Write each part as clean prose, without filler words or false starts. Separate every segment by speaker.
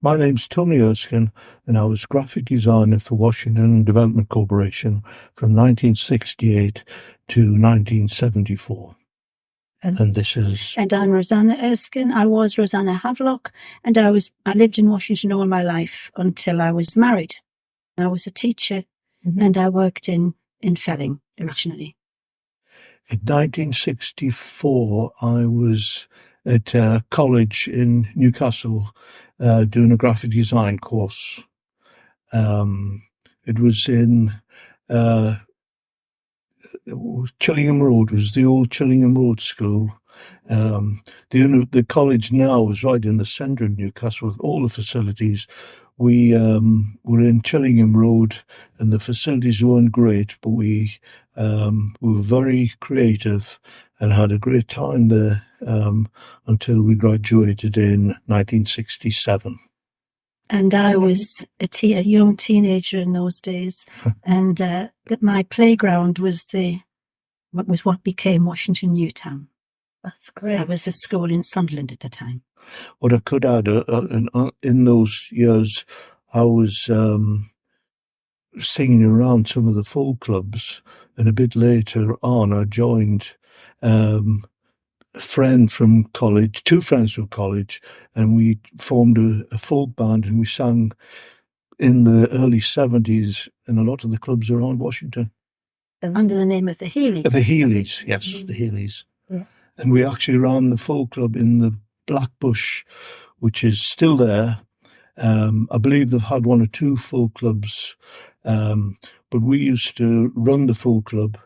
Speaker 1: My name's Tony Erskine, and I was graphic designer for Washington Development Corporation from 1968 to 1974. And this is...
Speaker 2: And I'm Rosanna Erskine. I was Rosanna Havelock, and I lived in Washington all my life until I was married. I was a teacher, and I worked in Felling originally.
Speaker 1: In 1964, I was at college in Newcastle doing a graphic design course. It was in Chillingham Road. It was the old Chillingham Road School. The college now is right in the centre of Newcastle with all the facilities. We were in Chillingham Road, and the facilities weren't great, but we were very creative and had a great time there until we graduated in 1967.
Speaker 2: And I was a young teenager in those days, and my playground was what became Washington Newtown.
Speaker 3: That's great.
Speaker 2: I was at school in Sunderland at the time.
Speaker 1: What I could add, in those years, I was singing around some of the folk clubs, and a bit later on, I joined a friend from college, two friends from college, and we formed a folk band, and we sang in the early 70s in a lot of the clubs around Washington.
Speaker 2: Under the name of the Healy's.
Speaker 1: The Healy's, yes, the Healy's. Yeah. And we actually ran the folk club in the Blackbush, which is still there. I believe they've had one or two folk clubs, but we used to run the folk club.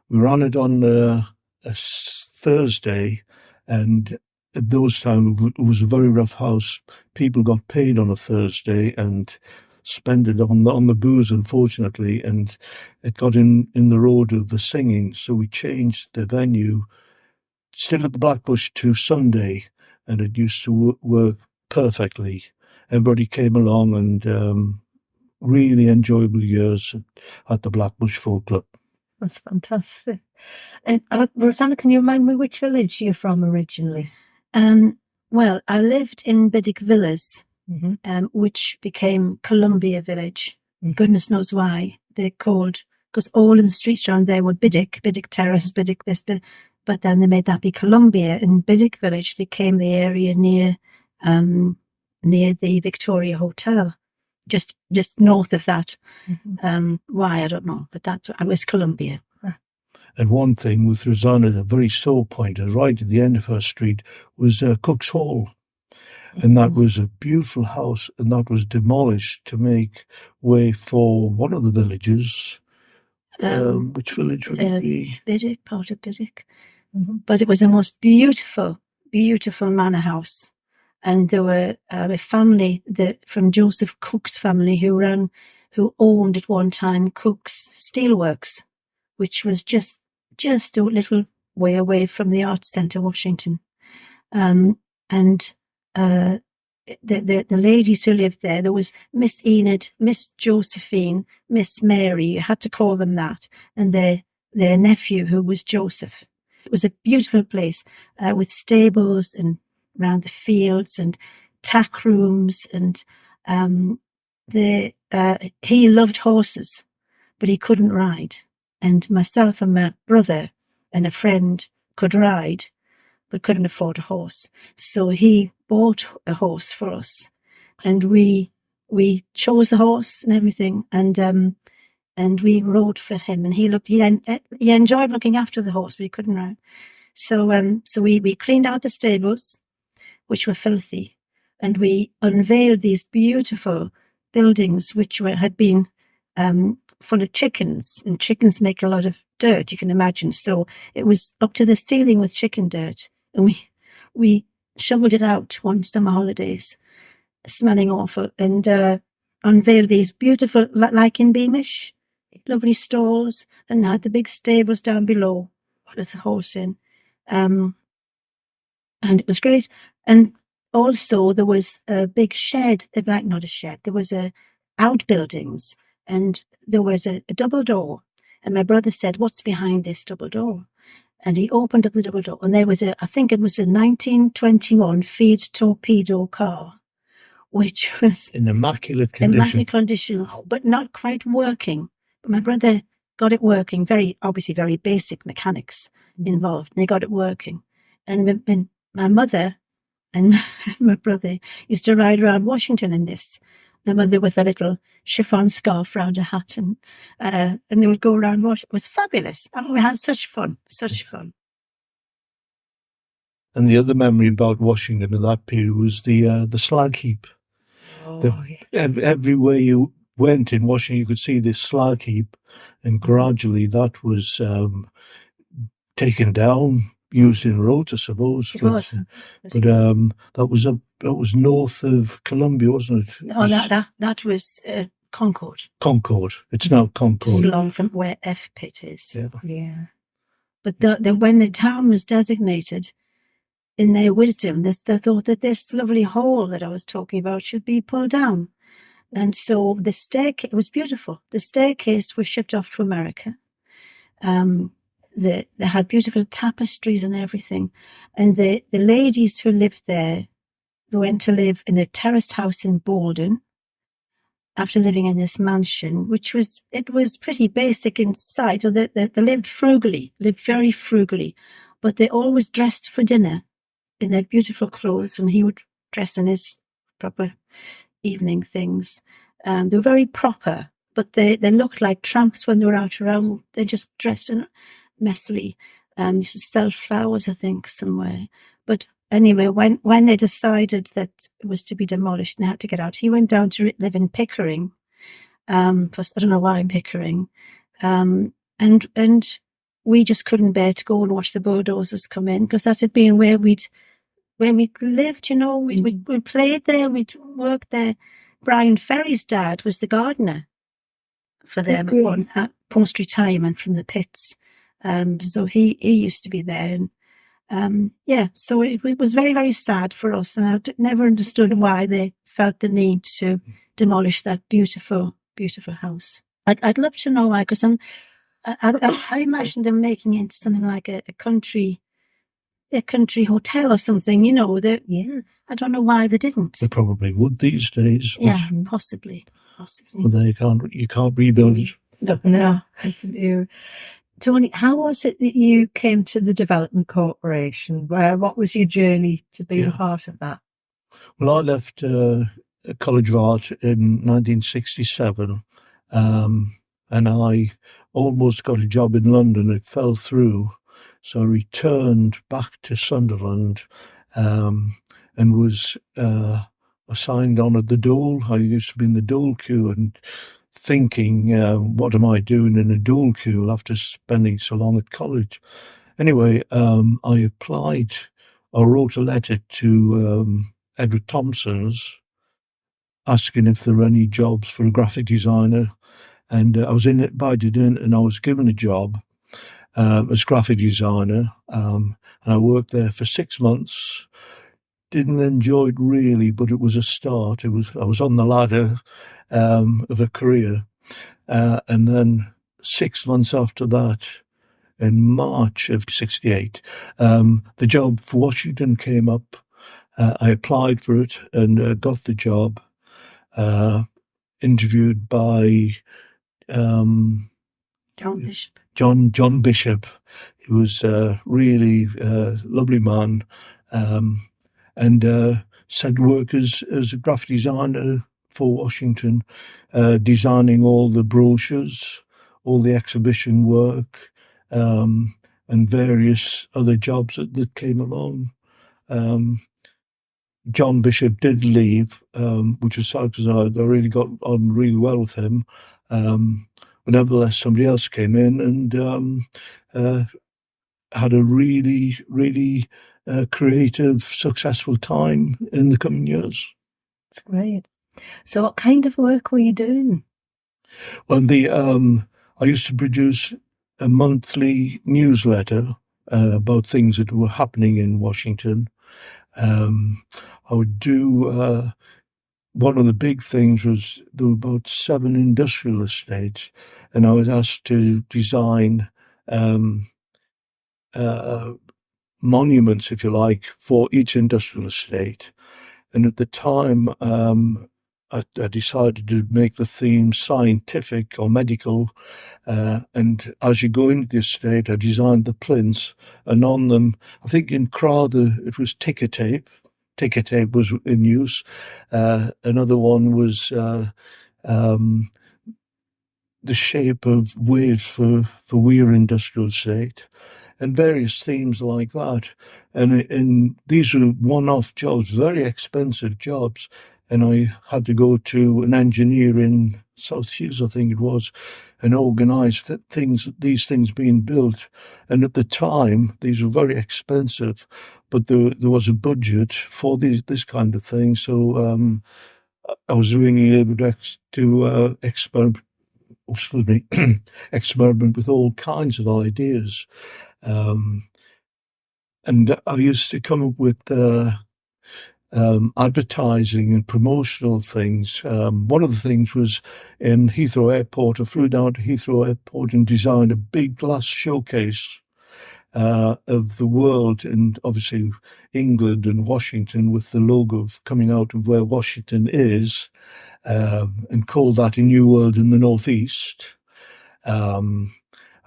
Speaker 1: We ran it on a Thursday, and at those times it was a very rough house. People got paid on a Thursday and spent it on the booze, unfortunately, and it got in the road of the singing. So we changed the venue, still at the Blackbush, to Sunday, and it used to work perfectly. Everybody came along, and really enjoyable years at the Blackbush Folk Club.
Speaker 3: That's fantastic. And Rosanna, can you remind me which village you're from originally?
Speaker 2: Well, I lived in Biddick Villas, which became Columbia Village. Goodness knows why they're called, because all of the streets around there were Biddick Terrace, Biddick this, but then they made that be Columbia, and Biddick Village became the area near the Victoria Hotel, just north of that. Why, I don't know, but I was Columbia.
Speaker 1: And one thing with Rosanna, a very sore point, right at the end of her street, was Cook's Hall. And that was a beautiful house, and that was demolished to make way for one of the villages. Which village would it be?
Speaker 2: Biddick, part of Biddick. But it was the most beautiful, beautiful manor house. And there were a family from Joseph Cook's family who owned at one time Cook's Steelworks, which was just a little way away from the Arts Centre, Washington. And the ladies who lived there was Miss Enid, Miss Josephine, Miss Mary, you had to call them that, and their nephew, who was Joseph. It was a beautiful place with stables and around the fields and tack rooms, and he loved horses, but he couldn't ride. And myself and my brother and a friend could ride, but couldn't afford a horse. So he bought a horse for us, and we chose the horse and everything, and we rode for him. And he enjoyed looking after the horse, but he couldn't ride. So we cleaned out the stables, which were filthy, and we unveiled these beautiful buildings which had been full of chickens, and chickens make a lot of dirt, you can imagine. So it was up to the ceiling with chicken dirt, and we shoveled it out one summer holidays, smelling awful, and unveiled these beautiful, like in Beamish, lovely stalls, and had the big stables down below with the horse in. And it was great. And also there was a big shed, not a shed, there was outbuildings, and there was a double door. And my brother said, "What's behind this double door?" And he opened up the double door, and there was I think it was a 1921 Fiat Torpedo car which was
Speaker 1: In immaculate condition.
Speaker 2: immaculate condition, but not quite working. But my brother got it working, obviously very basic mechanics involved, and he got it working. And my mother and my brother used to ride around Washington in this. My mother with a little chiffon scarf round her hat, and they would go around Washington. It was fabulous. And we had such fun.
Speaker 1: And the other memory about Washington at that period was the slag heap. Everywhere you went in Washington, you could see this slag heap, and gradually that was taken down, used in roads, I suppose.
Speaker 2: It was.
Speaker 1: But that was north of Columbia, wasn't it?
Speaker 2: No, that was Concord.
Speaker 1: Concord. It's now
Speaker 2: Just
Speaker 1: Concord.
Speaker 2: along from where F Pit is.
Speaker 3: Yeah.
Speaker 2: But when the town was designated, in their wisdom, they thought that this lovely hole that I was talking about should be pulled down. And so the staircase, it was beautiful. The staircase was shipped off to America. They had beautiful tapestries and everything. And the ladies who lived there, they went to live in a terraced house in Bolden after living in this mansion, it was pretty basic inside. So they lived very frugally, but they always dressed for dinner in their beautiful clothes, and he would dress in his proper evening things. They were very proper, but they looked like tramps when they were out around. They just dressed in messily. Used to sell flowers, I think, somewhere. But anyway, when they decided that it was to be demolished and they had to get out, he went down to live in Pickering. I don't know why in Pickering. And we just couldn't bear to go and watch the bulldozers come in, because that had been where we'd lived, you know. We played there, we'd worked there. Brian Ferry's dad was the gardener for them at post-retirement from the pits. So he used to be there. And so it was very, very sad for us. And I never understood why they felt the need to demolish that beautiful, beautiful house. I'd love to know why, because I imagined them making it into something like a country hotel or something, you know. I don't know why they didn't.
Speaker 1: They probably would these days.
Speaker 2: Yeah, possibly.
Speaker 1: But then you can't rebuild it.
Speaker 3: No. Tony, how was it that you came to the Development Corporation? What was your journey to be a part of that?
Speaker 1: Well, I left College of Art in 1967, and I almost got a job in London. It fell through, so I returned back to Sunderland and was assigned on at the Dole. I used to be in the Dole queue and thinking, what am I doing in a Dole queue after spending so long at college? Anyway, I applied. I wrote a letter to Edward Thompson's asking if there were any jobs for a graphic designer. And I was invited in, and I was given a job as graphic designer. And I worked there for 6 months. Didn't enjoy it really, but it was a start. I was on the ladder of a career. And then 6 months after that, in March of 1968, the job for Washington came up. I applied for it and got the job. Interviewed by
Speaker 2: John Bishop.
Speaker 1: John Bishop. He was a really lovely man, and said work as a graphic designer for Washington, designing all the brochures, all the exhibition work, and various other jobs that came along. John Bishop did leave, which was sad because I really got on really well with him. But nevertheless, somebody else came in and had a really, really creative, successful time in the coming years.
Speaker 3: That's great. So what kind of work were you doing?
Speaker 1: Well, I used to produce a monthly newsletter about things that were happening in Washington. I would do, one of the big things was there were about 7 industrial estates, and I was asked to design monuments, if you like, for each industrial estate. And at the time, I decided to make the theme scientific or medical. And as you go into the estate, I designed the plinths, and on them, I think in Crowther, it was ticker tape. Ticker tape was in use. Another one was the shape of waves for Weir Industrial Estate, and various themes like that. And these were one-off jobs, very expensive jobs. And I had to go to an engineer in South Shields, I think it was, and organise these things being built. And at the time, these were very expensive, but there was a budget for this kind of thing. So I was really able to experiment with all kinds of ideas. And I used to come up with advertising and promotional things. One of the things was in Heathrow Airport. I flew down to Heathrow Airport and designed a big glass showcase of the world, and obviously England and Washington with the logo coming out of where Washington is, and called that a new world in the Northeast.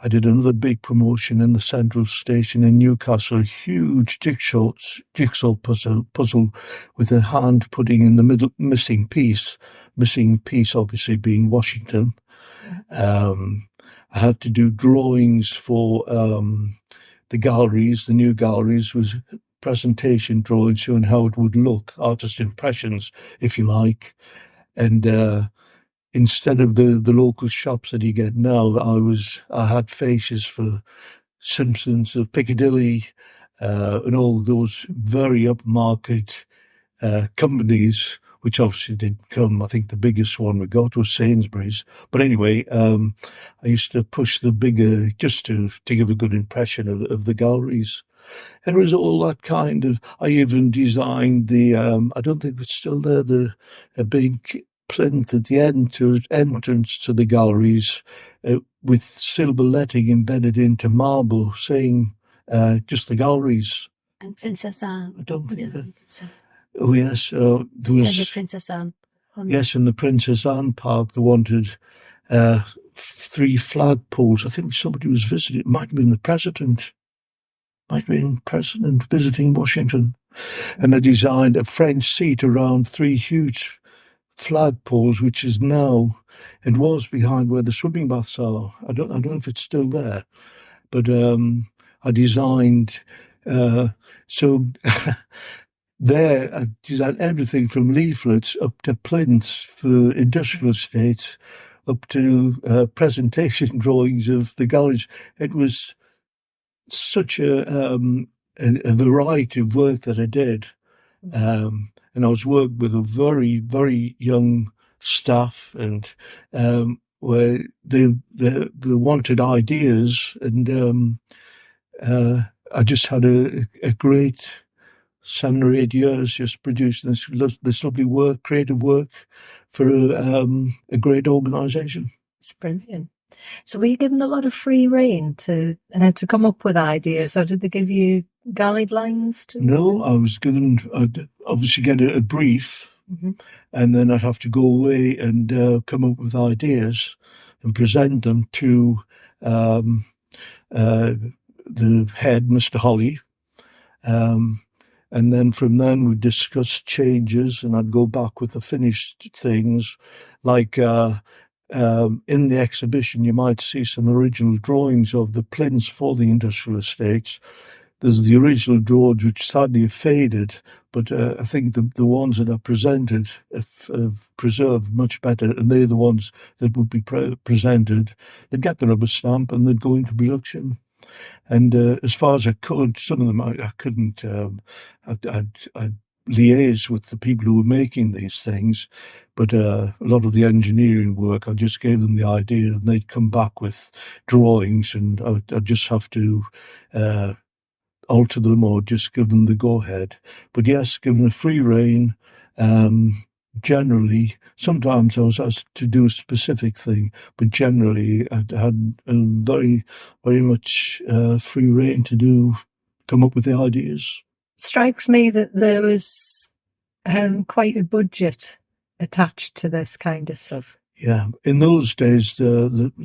Speaker 1: I did another big promotion in the Central Station in Newcastle, a huge jigsaw puzzle with a hand putting in the middle missing piece obviously being Washington. I had to do drawings for the galleries, the new galleries, was presentation drawings showing how it would look, artist impressions, if you like. And instead of the local shops that you get now, I had faces for Simpsons of Piccadilly and all those very upmarket companies, which obviously didn't come. I think the biggest one we got was Sainsbury's. But anyway, I used to push the bigger, just to give a good impression of the galleries. And it was all that kind of, I even designed the, I don't think it's still there, a big plinth at the entrance to the galleries with silver letting embedded into marble saying just the galleries.
Speaker 2: And Princess Anne.
Speaker 1: I don't think that. Oh, yes. There was
Speaker 2: the Princess Anne.
Speaker 1: Yes, in the Princess Anne Park, they wanted 3 flagpoles. I think somebody was visiting. It might have been the president. Might have been president visiting Washington. And they designed a French seat around 3 huge flagpoles, which is now, it was behind where the swimming baths are. I don't know if it's still there, but I designed so there I designed everything from leaflets up to plinths for industrial estates, up to presentation drawings of the galleries. It was such a variety of work that I did. And I was working with a very, very young staff, and where they wanted ideas, and I just had a great 7 or 8 years just producing this lovely work, creative work for a great organisation.
Speaker 3: It's brilliant. So were you given a lot of free rein to come up with ideas, or did they give you guidelines?
Speaker 1: No, I was given, I'd obviously get a brief, and then I'd have to go away and come up with ideas and present them to the head, Mr. Holly. And then from then we'd discuss changes, and I'd go back with the finished things. Like in the exhibition, you might see some original drawings of the plinths for the industrial estates. There's the original drawings, which sadly have faded, but I think the ones that are presented have preserved much better, and they're the ones that would be presented. They'd get the rubber stamp and they'd go into production. And as far as I could, some of them I couldn't. I'd liaise with the people who were making these things, but a lot of the engineering work, I just gave them the idea, and they'd come back with drawings, and I'd just have to alter them or just give them the go-ahead. But yes, given a free rein, generally, sometimes I was asked to do a specific thing, but generally I had a very, very much free rein to come up with the ideas.
Speaker 3: It strikes me that there was quite a budget attached to this kind of stuff.
Speaker 1: Yeah, in those days, I'm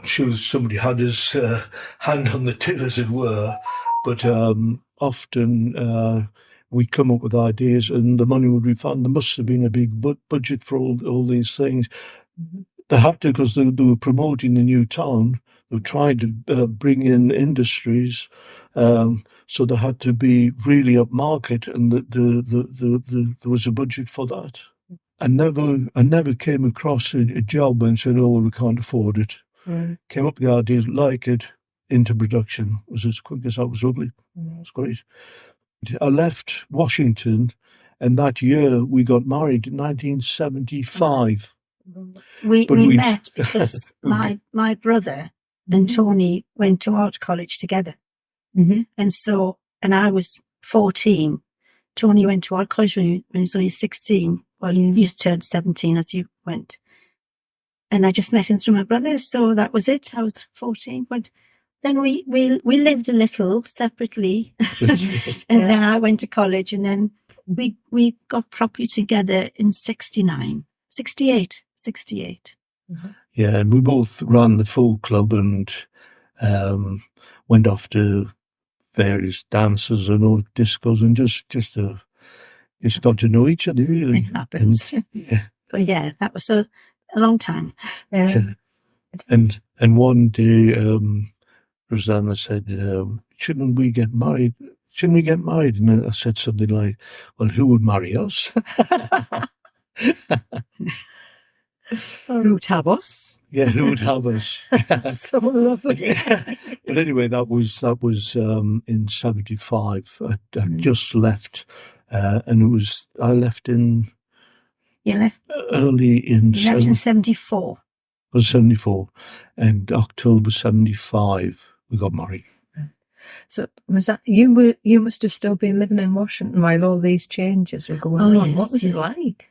Speaker 1: sure somebody had his hand on the till, as it were, but often we'd come up with ideas and the money would be found. There must have been a big budget for all these things.
Speaker 3: Mm-hmm.
Speaker 1: They had to, because they were promoting the new town. They were trying to bring in industries, so they had to be really upmarket, and there was a budget for that. I never came across a job and said, "Oh, well, we can't afford it." Came up with the idea, like it, into production. It was as quick as that. Was lovely. It was great. I left Washington, and that year we got married in 1975.
Speaker 2: We
Speaker 1: But we'd-
Speaker 2: met because my brother and Tony went to art college together.
Speaker 3: Mm-hmm.
Speaker 2: And I was 14. Tony went to art college when he was only 16. Well, you just turned 17 as you went. And I just met him through my brother, so that was it. I was 14. But then we lived a little separately. And then I went to college, and then we got properly together in 68.
Speaker 1: Yeah, and we both ran the folk club and went off to various dances and old discos, and just got to know each other, really.
Speaker 2: It happens.
Speaker 1: And, yeah.
Speaker 2: But yeah, that was a long time.
Speaker 3: Yeah.
Speaker 1: And one day, Rosanna said, "Shouldn't we get married? Shouldn't we get married?" And I said something like, "Well, who would marry us?"
Speaker 2: Who'd have us?
Speaker 1: Yeah, who would have us?
Speaker 3: So lovely.
Speaker 1: But anyway, that was in 75. I just left, and I left in
Speaker 2: You left,
Speaker 1: early in
Speaker 2: you left in 74.
Speaker 1: 74, and October 75 we got married.
Speaker 3: So was that you must have still been living in Washington while all these changes were going on.
Speaker 2: Yes,
Speaker 3: What was it like?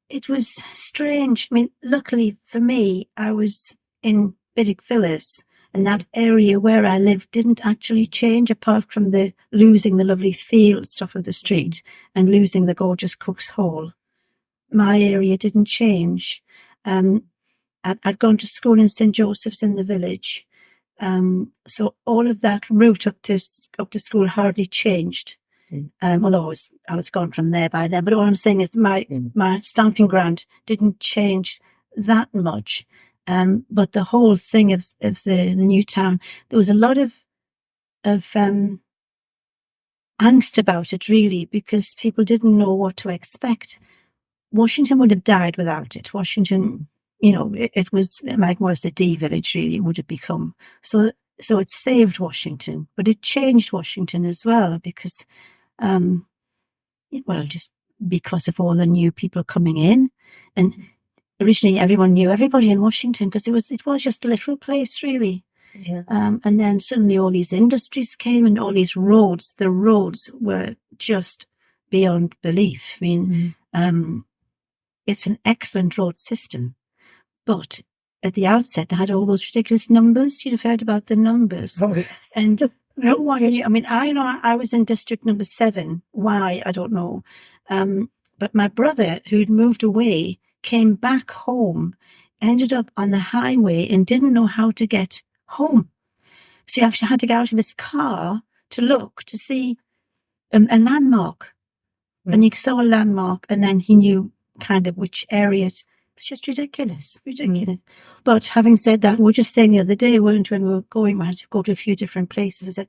Speaker 2: It was strange. I mean, luckily for me, I was in Biddick Villas, and that area where I lived didn't actually change, apart from losing the lovely feel stuff of the street and losing the gorgeous Cook's Hall. My area didn't change. I'd gone to school in St. Joseph's in the village. So all of that route up to school hardly changed. Although I was gone from there by then. But all I'm saying is my stamping ground didn't change that much. But the whole thing of the new town, there was a lot of angst about it, really, because people didn't know what to expect. Washington would have died without it. Washington, it was like more as a D village, really, it would have become. So it saved Washington, but it changed Washington as well, because, just because of all the new people coming in. And originally everyone knew everybody in Washington, because it was just a little place, really.
Speaker 3: Yeah.
Speaker 2: And then suddenly all these industries came, and all these roads. The roads were just beyond belief. I mean, it's an excellent road system, but at the outset, they had all those ridiculous numbers. You'd have heard about the numbers.
Speaker 3: Oh,
Speaker 2: And no one knew. I mean, I know I was in district number 7. Why? I don't know. But my brother, who'd moved away, came back home, ended up on the highway, and didn't know how to get home. So he actually had to get out of his car to look to see a landmark. And he saw a landmark, and then he knew kind of which area. It was just ridiculous. But having said that, we were just saying the other day, when we were going, we had to go to a few different places. We said,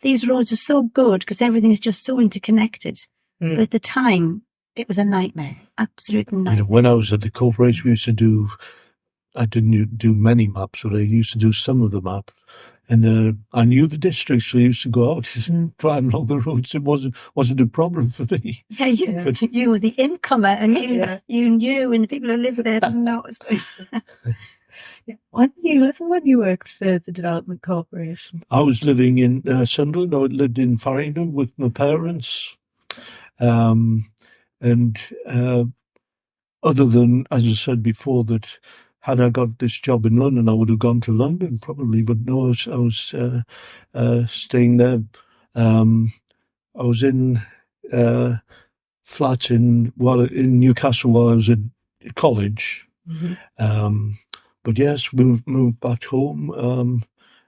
Speaker 2: these roads are so good because everything is just so interconnected. But at the time, it was a nightmare, absolute nightmare.
Speaker 1: When I was at the corporation, we used to do, I didn't do many maps, but I used to do some of the maps. And I knew the districts, so I used to go out driving along the roads. It wasn't a problem for me.
Speaker 2: Yeah, you were the incomer, and you knew, and the people who lived there didn't know it was.
Speaker 3: When were you living when you worked for the Development Corporation?
Speaker 1: I was living in Sunderland. I lived in Farringdon with my parents. And other than, as I said before, that had I got this job in London, I would have gone to London probably. But no, I was staying there. I was in flats in Newcastle while I was at college. But yes, moved back home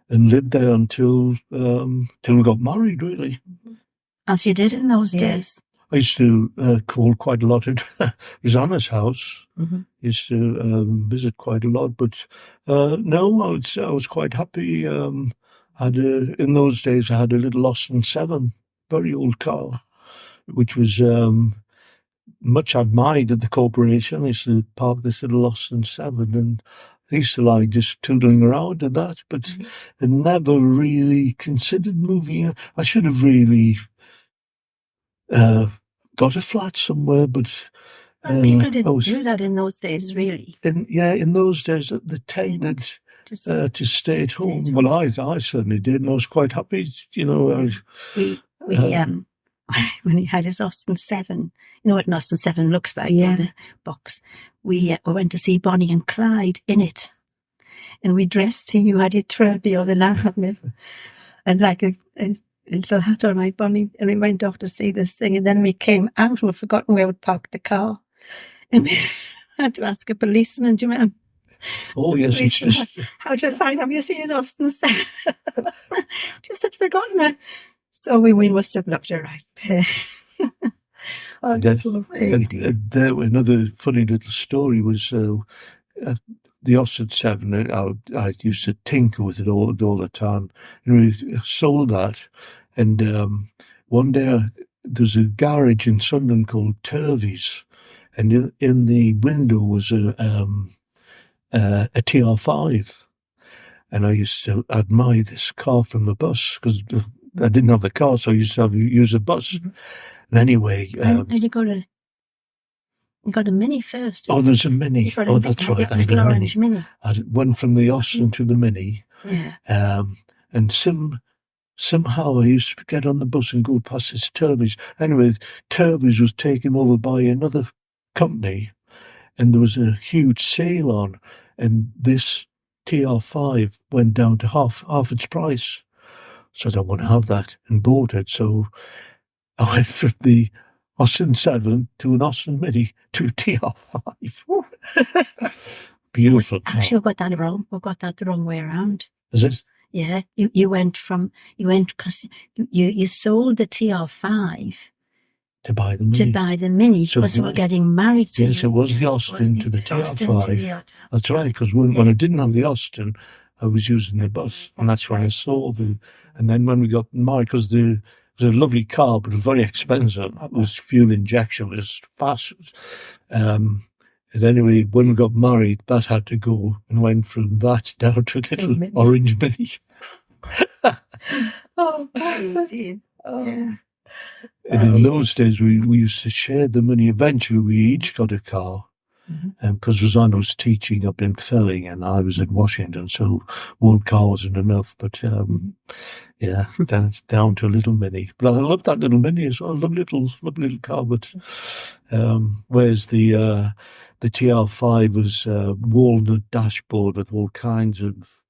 Speaker 1: and lived there until we got married, really.
Speaker 2: As you did in those
Speaker 3: Yeah.
Speaker 2: days.
Speaker 1: I used to call quite a lot at Rosanna's house. Used to visit quite a lot, but no, I was quite happy. In those days, I had a little Austin 7, very old car, which was much admired at the corporation. I used to park this little Austin 7, and I used to like just tootling around in that, but I never really considered moving. I should have really got a flat somewhere, but
Speaker 2: People didn't
Speaker 1: I was,
Speaker 2: do that in those days, really.
Speaker 1: in those days, they tended
Speaker 2: Just
Speaker 1: to stay at home.
Speaker 2: at
Speaker 1: Well, I certainly did, and I was quite happy. You know,
Speaker 2: when he had his Austin 7, you know what an Austin 7 looks like in the box. We went to see Bonnie and Clyde in it, and we dressed him. You had it twirled the other night, and like a little hat on my Bonnie, and we went off to see this thing, and then we came out and we'd forgotten where we'd parked the car, and we had to ask a policeman, do you remember?
Speaker 1: oh yes, it's just
Speaker 2: How do you find out you see an Austin 7? Just had forgotten it. So we must have looked all right. Oh, that's lovely.
Speaker 1: and there, another funny little story was the Austin 7. I used to tinker with it all the time, and we sold that. And one day there's a garage in Sunderland called Turvey's, and in the window was a TR5, and I used to admire this car from the bus because I didn't have the car, so I used to use a bus. And anyway,
Speaker 2: And you got a Mini first.
Speaker 1: oh, there's a Mini.
Speaker 2: You got
Speaker 1: Oh, that's right.
Speaker 2: A little orange Mini.
Speaker 1: I went from the Austin to the Mini,
Speaker 2: Yeah.
Speaker 1: and somehow I used to get on the bus and go past this Turvey's. Anyway, Turvey's was taken over by another company, and there was a huge sale on, and this TR5 went down to half its price. So I don't want to have that, and bought it. So I went from the Austin 7 to an Austin Mini to a TR5. Beautiful car.
Speaker 2: Actually, we got that wrong. We got that the wrong way around.
Speaker 1: Is it?
Speaker 2: Yeah. You went because you sold the TR5
Speaker 1: To buy the
Speaker 2: to
Speaker 1: Mini.
Speaker 2: buy the Mini
Speaker 1: So
Speaker 2: because
Speaker 1: it
Speaker 2: we were
Speaker 1: was-
Speaker 2: getting married. So
Speaker 1: Yes, it was the Austin to the
Speaker 2: Austin
Speaker 1: TR5.
Speaker 2: to the
Speaker 1: That's right, because when I didn't have the Austin, I was using the bus, and that's when I sold it. And then when we got married, because it was a lovely car, but it was very expensive. It was fuel injection, it was fast. And anyway, when we got married, that had to go, and went from that down to a little
Speaker 3: Mini.
Speaker 1: orange Mini.
Speaker 3: Oh,
Speaker 2: dear.
Speaker 3: oh.
Speaker 2: Yeah.
Speaker 1: And in those days, we used to share the money. Eventually, we each got a car. Because Rosanna was teaching up in Felling and I was at Washington, so one car wasn't enough. But yeah, down to a little Mini. But I love that little Mini as well. Lovely little car. But whereas the TR5 was walnut dashboard with all kinds of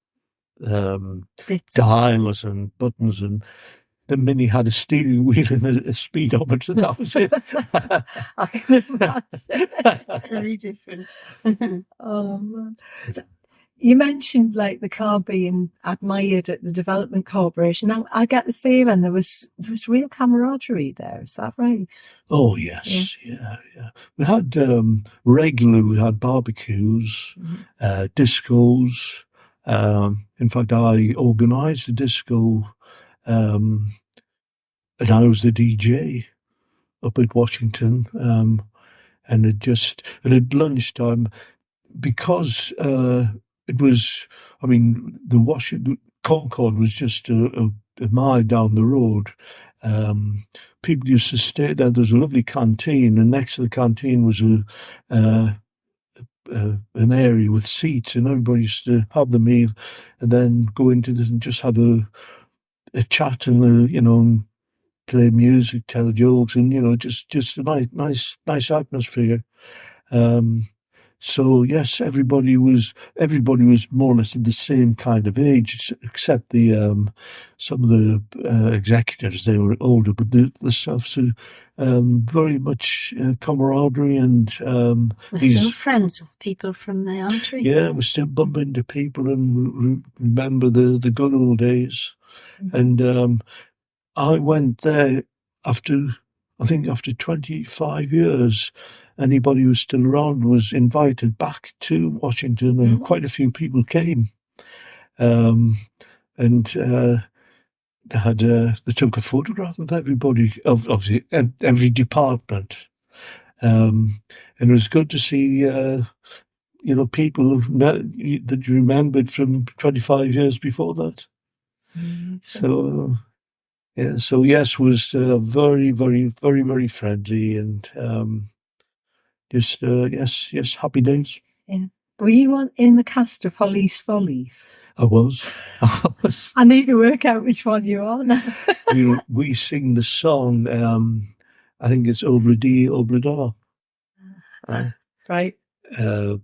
Speaker 2: Bits.
Speaker 1: dials and buttons, and the Mini had a steering wheel and a speedometer. That was it.
Speaker 3: I can imagine.
Speaker 2: Very different.
Speaker 3: Oh, man. So you mentioned like the car being admired at the Development Corporation. Now, I get the feeling there was real camaraderie there. Is that right?
Speaker 1: Oh yes, yeah. We had we had barbecues, discos. In fact, I organised a disco, and I was the DJ up at Washington. And at lunchtime, because it was, I mean, the Washington Concord was just a mile down the road. People used to stay there. There was a lovely canteen, and next to the canteen was an area with seats, and everybody used to have the meal, and then go into this and just have a chat and and play music, tell jokes, and just a nice atmosphere. So yes, everybody was more or less at the same kind of age, except the some of the executives. They were older, but the staff, so very much camaraderie, and
Speaker 2: We're
Speaker 1: these
Speaker 2: still friends with people from there, aren't we?
Speaker 1: yeah, we still bump into people and remember the good old days. And I went there after, I think after 25 years. Anybody who was still around was invited back to Washington, and quite a few people came. And they took a photograph of everybody, of every department. And it was good to see, people that you remembered from 25 years before that. So, yeah, so yes, was very, very, very, very friendly, and yes, happy days.
Speaker 3: Yeah. Were you in the cast of Holly's Follies?
Speaker 1: I was.
Speaker 3: I need to work out which one you are now.
Speaker 1: we sing the song, I think it's Obla Obla.
Speaker 3: Right.
Speaker 1: And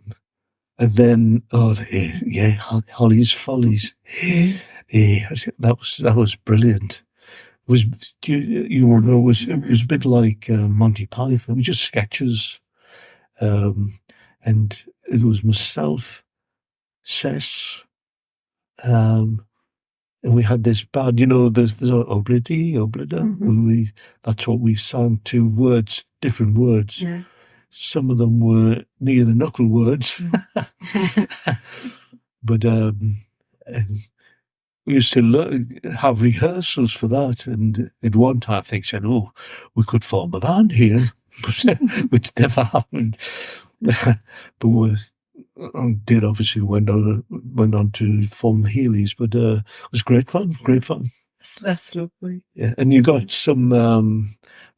Speaker 1: then, Holly's Follies. Yeah, that was brilliant. It was, it was a bit like Monty Python. It was just sketches. And it was myself, Cess, and we had this band, there's Oblida, Oblida. That's what we sang, different words.
Speaker 2: Yeah.
Speaker 1: Some of them were near the knuckle words. But we used to have rehearsals for that, and at one time I think said, "Oh, we could form a band here," which never happened. But we did obviously went on to form the Healy's, but it was great fun.
Speaker 3: That's lovely.
Speaker 1: Yeah, and you got some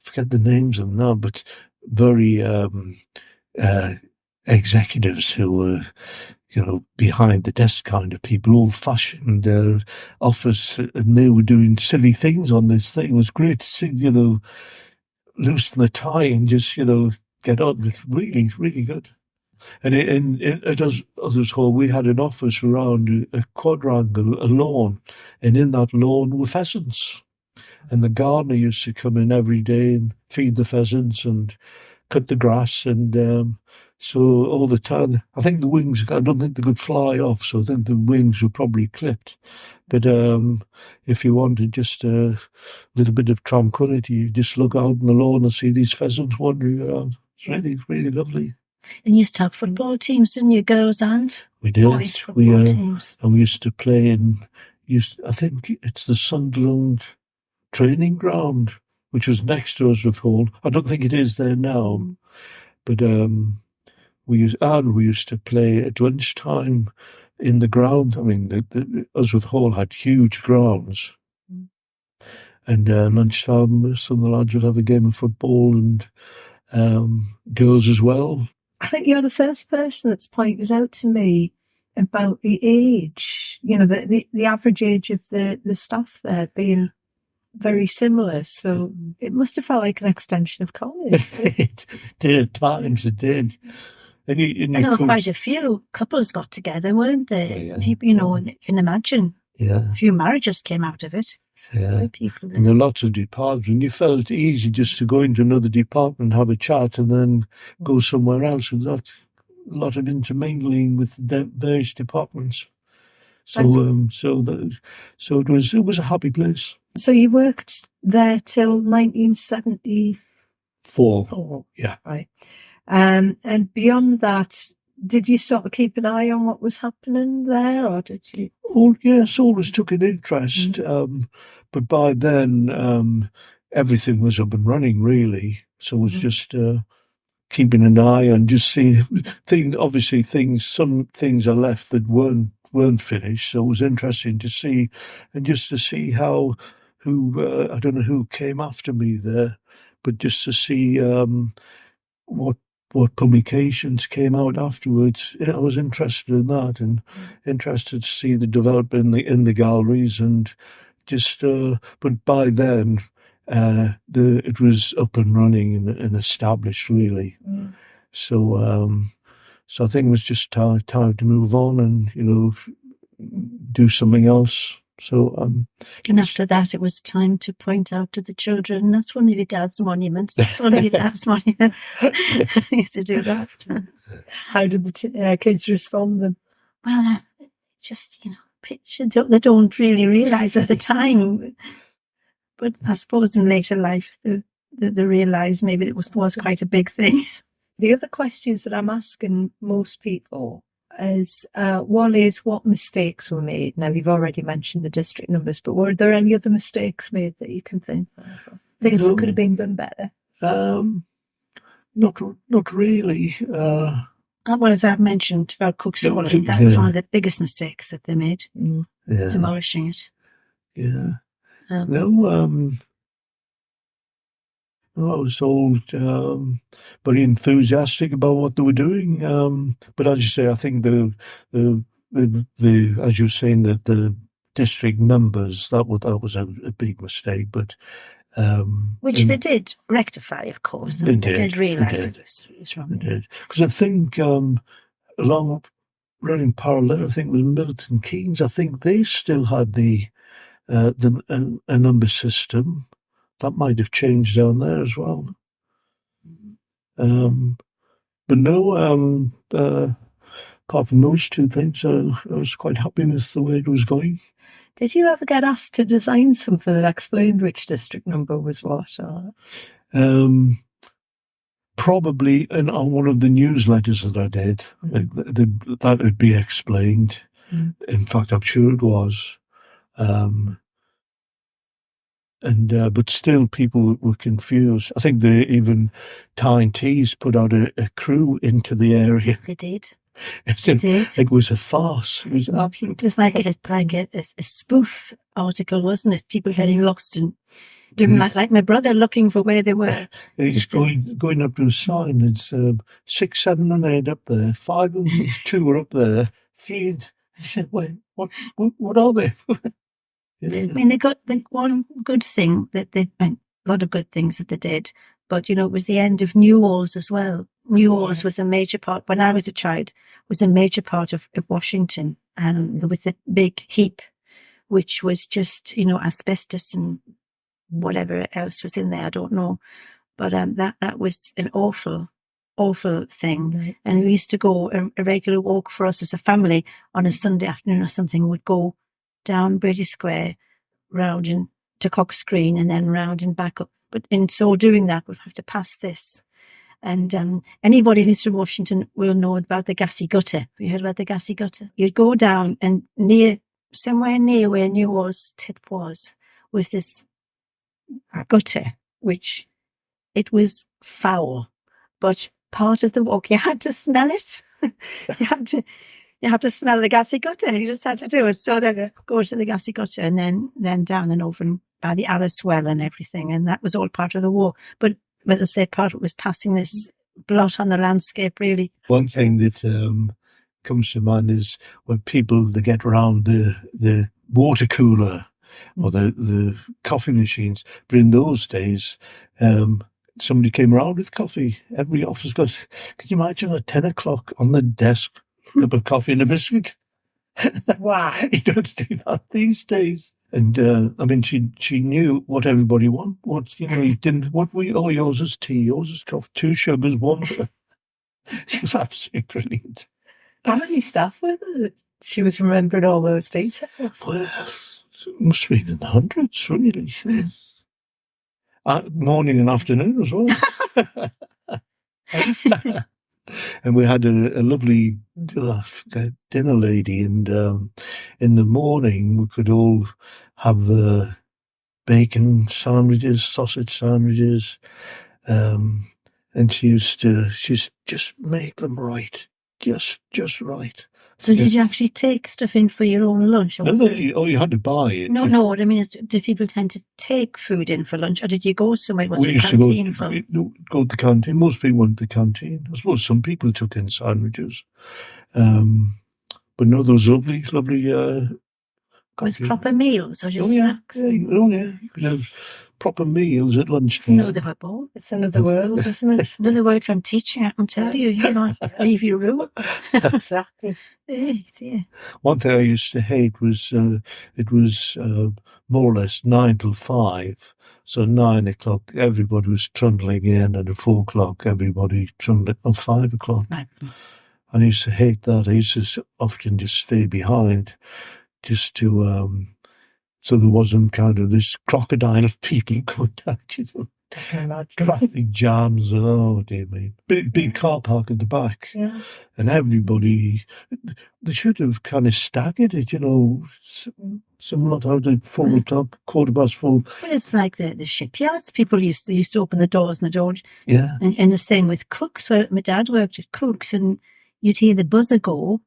Speaker 1: forget the names of them now, but very executives who were, behind the desk kind of people, old-fashioned office, and they were doing silly things on this thing. It was great to see, loosen the tie and just, get on with really, really good. And at Others Hall, we had an office around a quadrangle, a lawn, and in that lawn were pheasants. And the gardener used to come in every day and feed the pheasants and cut the grass, and so all the time, I think the wings, I don't think they could fly off, so I think the wings were probably clipped. But if you wanted just a little bit of tranquility, you just look out on the lawn and see these pheasants wandering around. It's really, really lovely.
Speaker 2: And you used to have football teams, didn't you, girls and
Speaker 1: we did.
Speaker 2: boys football teams?
Speaker 1: And we used to play I think it's the Sunderland training ground, which was next to Usworth Hall. I don't think it is there now, but we used to play at lunchtime in the ground. I mean, the Usworth Hall had huge grounds, and lunchtime, some of the lads would have a game of football, and girls as well.
Speaker 3: I think you're the first person that's pointed out to me about the age, the average age of the staff there being very similar. So it must have felt like an extension of college.
Speaker 1: It did, times it did. And
Speaker 2: there were quite a few couples got together, weren't there?
Speaker 1: Yeah.
Speaker 2: And you can imagine.
Speaker 1: Yeah.
Speaker 2: A few marriages came out of it.
Speaker 1: Yeah.
Speaker 2: People
Speaker 1: and there were lots of departments, and you felt easy just to go into another department, have a chat, and then go somewhere else. And that a lot of intermingling with the various departments. So it was a happy place.
Speaker 3: So you worked there till 1974.
Speaker 1: Yeah.
Speaker 3: Right. And beyond that, did you sort of keep an eye on what was happening there, or did you?
Speaker 1: Oh yes, always took an interest. But by then, everything was up and running really. So it was just keeping an eye and just seeing things. Obviously, some things are left that weren't finished. So it was interesting to see, and just to see I don't know who came after me there, but just to see what publications came out afterwards. I was interested in that, and interested to see the development in the galleries, and just. But by then, it was up and running and established really. So So I think it was just time to move on and, do something else. So,
Speaker 2: And after that, it was time to point out to the children, that's one of your dad's monuments. That's one of your dad's monuments. I used to do that.
Speaker 3: How did the kids respond then?
Speaker 2: Well, just, picture, they don't really realise at the time. But I suppose in later life, they realise maybe it was quite a big thing.
Speaker 3: The other questions that I'm asking most people is, one is what mistakes were made. Now, you've already mentioned the district numbers, but were there any other mistakes made that you can think of? Things that could have been done better?
Speaker 1: Not really.
Speaker 2: Well, as I've mentioned about Cook's Hall, I think that was one of the biggest mistakes that they made, demolishing it.
Speaker 1: Yeah. I was all very enthusiastic about what they were doing. But as you say, I think the as you were saying, that the district numbers, that was a big mistake. But
Speaker 2: which they did rectify, of course. They did realise it was wrong.
Speaker 1: They did, because I think along running parallel, I think it was Milton Keynes. I think they still had a number system. That might have changed down there as well. But no, apart from those two things, I was quite happy with the way it was going.
Speaker 3: Did you ever get asked to design something that explained which district number was what? Or?
Speaker 1: Probably on one of the newsletters that I did, that would be explained. In fact, I'm sure it was. But still, people were confused. I think even Tyne-Tees put out a crew into the area.
Speaker 2: They did.
Speaker 1: It was a farce. It was absolutely.
Speaker 2: It was like a spoof article, wasn't it? People getting lost and doing like my brother looking for where they were.
Speaker 1: And he's going up to a sign. It's 6, 7, and 8 up there. 5 and 2 were up there. 3. He said, "Wait, what are they?"
Speaker 2: I mean, they got the one good thing a lot of good things that they did, but it was the end of Newall's as well. Newall's was a major part, when I was a child, was a major part of Washington, with the big heap, which was just, asbestos and whatever else was in there, I don't know. But that was an awful thing. Right. And we used to go a regular walk for us as a family on a Sunday afternoon or something. We'd go down British Square, round to Cox Green, and then round and back up. But in so doing that, we'd have to pass this. And anybody who's from Washington will know about the Gassy Gutter. Have you heard about the Gassy Gutter? You'd go down, and somewhere near where Newall's tip was this gutter, which it was foul. But part of the walk, you had to smell it. You have to smell the Gassy Gutter. You just had to do it. So then go to the Gassy Gutter and then down and over by the Alice Well and everything. And that was all part of the war. But as I say, part of it was passing this blot on the landscape, really.
Speaker 1: One thing that comes to mind is when they get around the water cooler or the coffee machines. But in those days, somebody came around with coffee. Every office got, can you imagine at 10 o'clock on the desk, a cup of coffee and a biscuit?
Speaker 3: Wow.
Speaker 1: You don't do that these days. And I mean, she knew what everybody wanted. You didn't. What were you? Oh, yours is tea. Yours is coffee. 2 sugars, 1 sugar. She was absolutely brilliant.
Speaker 3: How many staff were there that she was remembering all those details?
Speaker 1: Well, it must have been in the hundreds, really. Yes. Morning and afternoon as well. And we had a lovely dinner lady, and in the morning we could all have bacon sandwiches, sausage sandwiches, and she used to just make them right, just right.
Speaker 2: So did you actually take stuff in for your own lunch? Or
Speaker 1: you had to buy it.
Speaker 2: No, what I mean is, do people tend to take food in for lunch, or did you go somewhere? Was it a canteen?
Speaker 1: Go to the canteen. Most people went to the canteen. I suppose some people took in sandwiches. But no, those lovely...
Speaker 2: with proper meals or just snacks?
Speaker 1: Yeah. You could have proper meals at lunchtime.
Speaker 2: No, they were bored.
Speaker 3: It's another world, isn't it?
Speaker 2: Another word from teaching, I can tell you. You don't leave your room.
Speaker 3: Exactly.
Speaker 2: Yeah.
Speaker 1: One thing I used to hate was it was more or less 9 till 5. So 9 o'clock, everybody was trundling in, and at 4 o'clock, everybody trundling. 5 o'clock.
Speaker 2: Right.
Speaker 1: And I used to hate that. I used to often just stay behind, just to so there wasn't kind of this crocodile of people going down, traffic jams and oh dear me. Big car park at the back.
Speaker 3: Yeah.
Speaker 1: And everybody, they should have kind of staggered it, some lot out at 4 o'clock, 4:15.
Speaker 2: But it's like the shipyards. People used to open the doors and the door.
Speaker 1: Yeah.
Speaker 2: And the same with Cooks. Where my dad worked at Cooks, and you'd hear the buzzer go,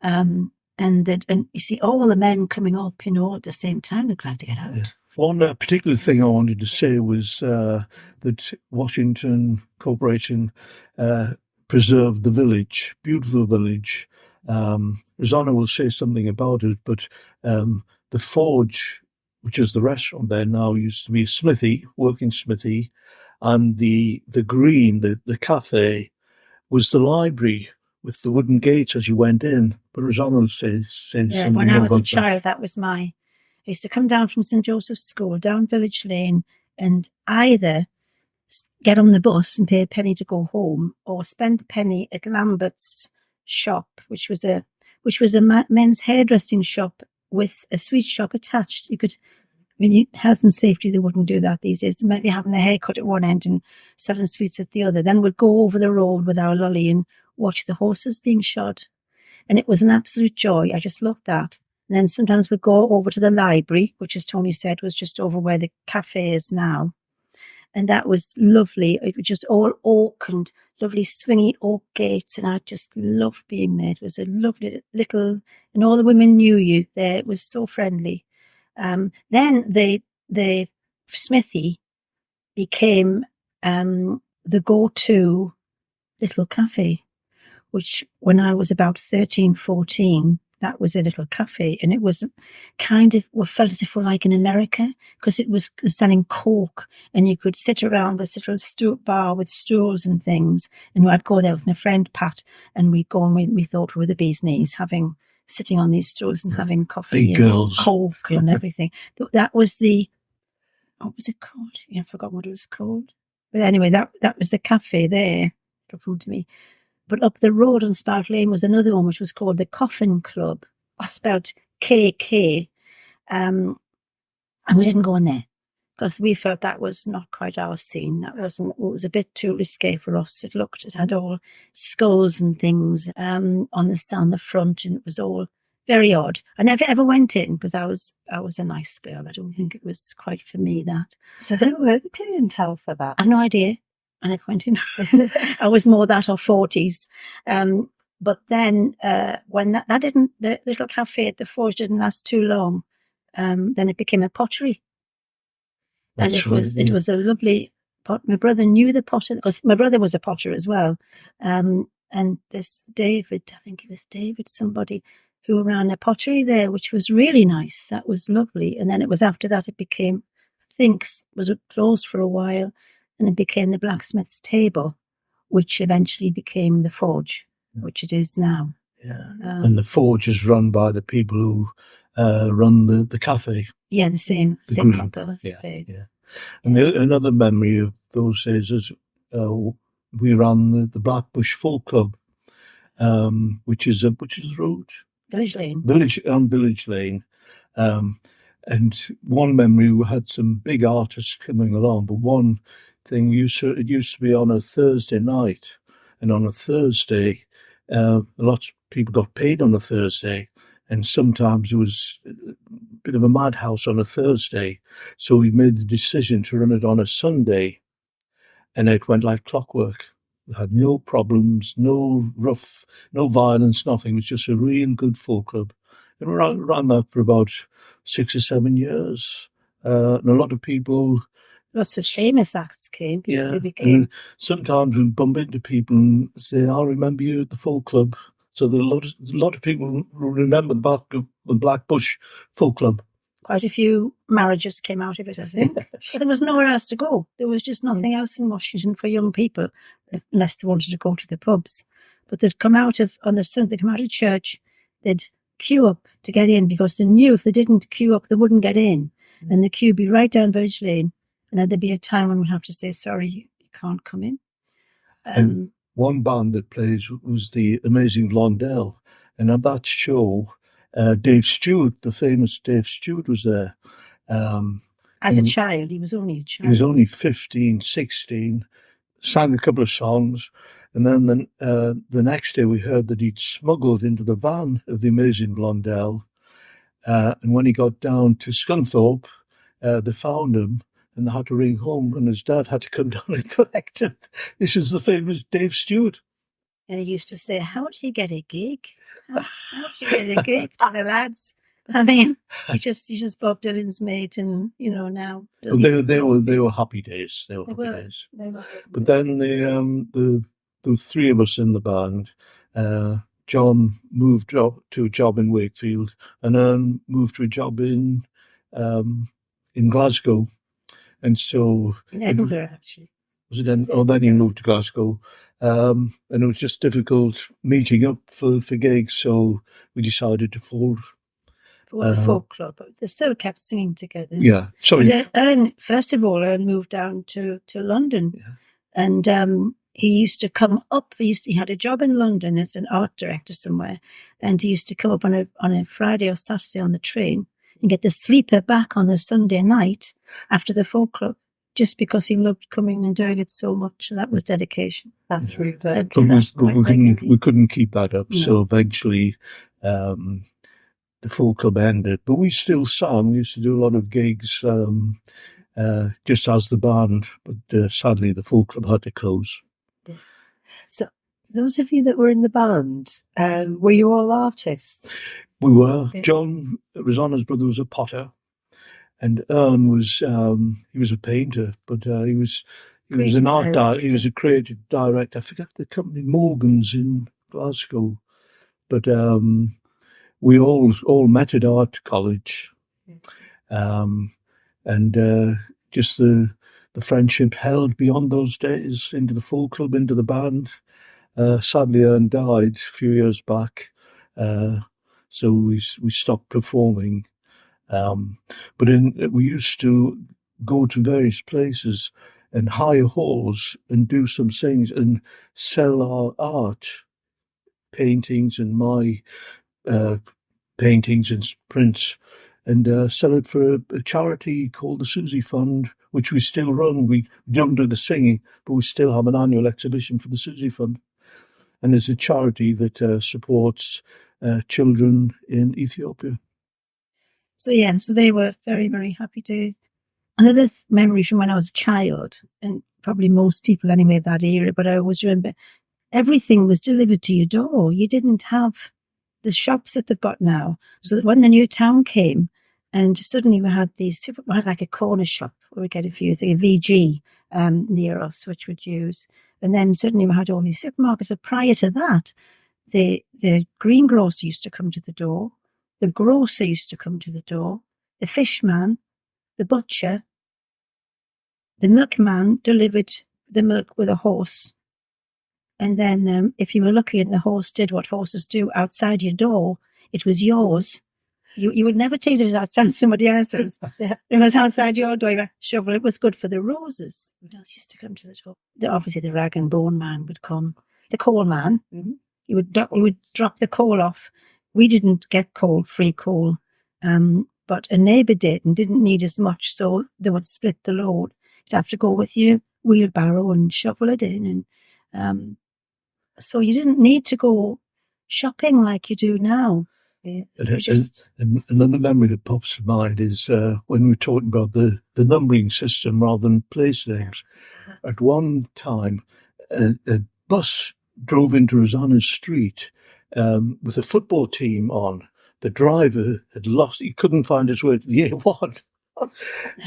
Speaker 2: and you see all the men coming up, at the same time. They're glad to get out.
Speaker 1: Yeah. One particular thing I wanted to say was that Washington Corporation preserved the village, beautiful village. Rosanna will say something about it, but the Forge, which is the restaurant there now, used to be a smithy, working smithy, and the Green, the cafe, was the library with the wooden gates as you went in. But Rosanna will say something
Speaker 2: when I was a
Speaker 1: about
Speaker 2: child, that was I used to come down from St. Joseph's School, down Village Lane, and either get on the bus and pay a penny to go home, or spend the penny at Lambert's shop, which was a men's hairdressing shop with a sweet shop attached. You could, health and safety, they wouldn't do that these days. They might be having a haircut at one end and selling sweets at the other. Then we'd go over the road with our lolly and watch the horses being shod. And it was an absolute joy. I just loved that. And then sometimes we'd go over to the library, which, as Tony said, was just over where the cafe is now. And that was lovely. It was just all oak and lovely swingy oak gates. And I just loved being there. It was a lovely little, and all the women knew you there. It was so friendly. Then the smithy became the go-to little cafe, which when I was about 13, 14, that was a little cafe, and it was felt as if we're like in America, because it was selling Coke, and you could sit around this little bar with stools and things, and I'd go there with my friend Pat, and we'd go and we thought we were the bee's knees, sitting on these stools and having coffee
Speaker 1: Big
Speaker 2: and
Speaker 1: girls.
Speaker 2: Coke and everything. That was what was it called? Yeah, I forgot what it was called. But anyway, that was the cafe there. It'll come to me. But up the road on Spout Lane was another one, which was called the Coffin Club, spelled KK. And we didn't go in there because we felt that was not quite our scene. It was a bit too risque for us. It had all skulls and things on the front, and it was all very odd. I never ever went in because I was a nice girl. I don't think it was quite for me, that.
Speaker 3: So who were the clientele for that?
Speaker 2: I have no idea. And I went in. I was more that or 40s. But then when the little cafe at the Forge didn't last too long, then it became a pottery. And it was a lovely pot. My brother knew the potter, because my brother was a potter as well. And this David, I think it was David, somebody who ran a pottery there, which was really nice. That was lovely. And then it was after that it became, I think, was closed for a while. And it became the blacksmith's table, which eventually became the Forge, which it is now.
Speaker 1: Yeah. And the Forge is run by the people who run the cafe.
Speaker 2: Yeah, the same
Speaker 1: group.
Speaker 2: couple.
Speaker 1: Yeah. And another memory of those days is we ran the Blackbush Folk Club, which is the road?
Speaker 2: Village Lane.
Speaker 1: Village Lane. And one memory, we had some big artists coming along, but one thing, it used to be on a Thursday night, and on a Thursday, lots of people got paid on a Thursday, and sometimes it was a bit of a madhouse on a Thursday, so we made the decision to run it on a Sunday, and it went like clockwork. We had no problems, no violence, nothing. It was just a real good folk club. And we ran that for about 6 or 7 years. And a lot of people...
Speaker 2: Lots of famous acts came.
Speaker 1: Yeah. And sometimes we bump into people and say, I remember you at the folk club. So there are a lot of people who remember the Blackbush Folk Club.
Speaker 2: quite a few marriages came out of it, I think. But there was nowhere else to go. There was just nothing else in Washington for young people, unless they wanted to go to the pubs. But they'd come out on the Sunday, they'd come out of church, they'd queue up to get in, because they knew if they didn't queue up, they wouldn't get in. And the queue would be right down Burge Lane, and then there'd be a time when we'd have to say, sorry, you can't come in.
Speaker 1: And one band that plays was the Amazing Blondell. And at that show, Dave Stewart, the famous Dave Stewart, was there.
Speaker 2: As a child, he was only a child.
Speaker 1: He was only 15, 16, sang a couple of songs. And then the next day we heard that he'd smuggled into the van of the Amazing Blondell. And when he got down to Scunthorpe, they found him and they had to ring home, and his dad had to come down and collect him. This is the famous Dave Stewart.
Speaker 2: And he used to say, how do you get a gig? How do you get a gig to the lads? I mean, he's just Bob Dylan's mate, and, now.
Speaker 1: Well, they were happy days. They were happy days. But then there were three of us in the band. John moved to a job in Wakefield, and Ern moved to a job in Glasgow. And so
Speaker 2: in Edinburgh, actually.
Speaker 1: Was it then? Oh, then he moved to Glasgow. And it was just difficult meeting up for gigs, so we decided to fold.
Speaker 2: For the folk club, but they still kept singing together.
Speaker 1: Yeah, sorry.
Speaker 2: But first of all, Ern moved down to London, and he used to come up. He had a job in London as an art director somewhere, and he used to come up on a Friday or Saturday on the train and get the sleeper back on the Sunday night after the folk club, just because he loved coming and doing it so much. And that was dedication.
Speaker 3: That's really good.
Speaker 1: But we couldn't keep that up,
Speaker 2: No.
Speaker 1: so eventually the folk club ended. But we still sang. We used to do a lot of gigs just as the band, but sadly the folk club had to close.
Speaker 3: So, those of you that were in the band, were you all artists?
Speaker 1: We were.
Speaker 3: Yeah.
Speaker 1: John Rosanna's brother was a potter, and Ern was he was a painter, but he was an art director. He was a creative director. I forget the company, Morgan's in Glasgow, but we all met at art college, and just the friendship held beyond those days into the folk club, into the band. Sadly, Ern died a few years back. So we stopped performing, but we used to go to various places and hire halls and do some things and sell our art, paintings and my paintings and prints, and sell it for a charity called the Susie Fund, which we still run. We don't do the singing, but we still have an annual exhibition for the Susie Fund, and it's a charity that supports children in Ethiopia.
Speaker 2: So they were very, very happy days. Another memory from when I was a child, and probably most people anyway of that era, but I always remember everything was delivered to your door. You didn't have the shops that they've got now. So that when the new town came, and suddenly we had we had like a corner shop where we get a few things, a VG near us, which we'd use. And then suddenly we had all these supermarkets. But prior to that, the greengrocer used to come to the door, the grocer used to come to the door, the fishman, the butcher, the milkman delivered the milk with a horse. And then if you were lucky and the horse did what horses do outside your door, it was yours. You would never take it outside somebody else's. It was outside your door. You shovel. It was good for the roses. What else used to come to the door? Obviously, the rag and bone man would come. The coal man. Mm-hmm. You would drop the coal off. We didn't get coal, free coal, but a neighbour did and didn't need as much, so they would split the load. You'd have to go with your wheelbarrow and shovel it in, and so you didn't need to go shopping like you do now.
Speaker 1: And another memory that pops to mind is when we were talking about the numbering system rather than place names. At one time, a bus drove into Rosanna's street with a football team on. The driver had lost, he couldn't find his way to the A1.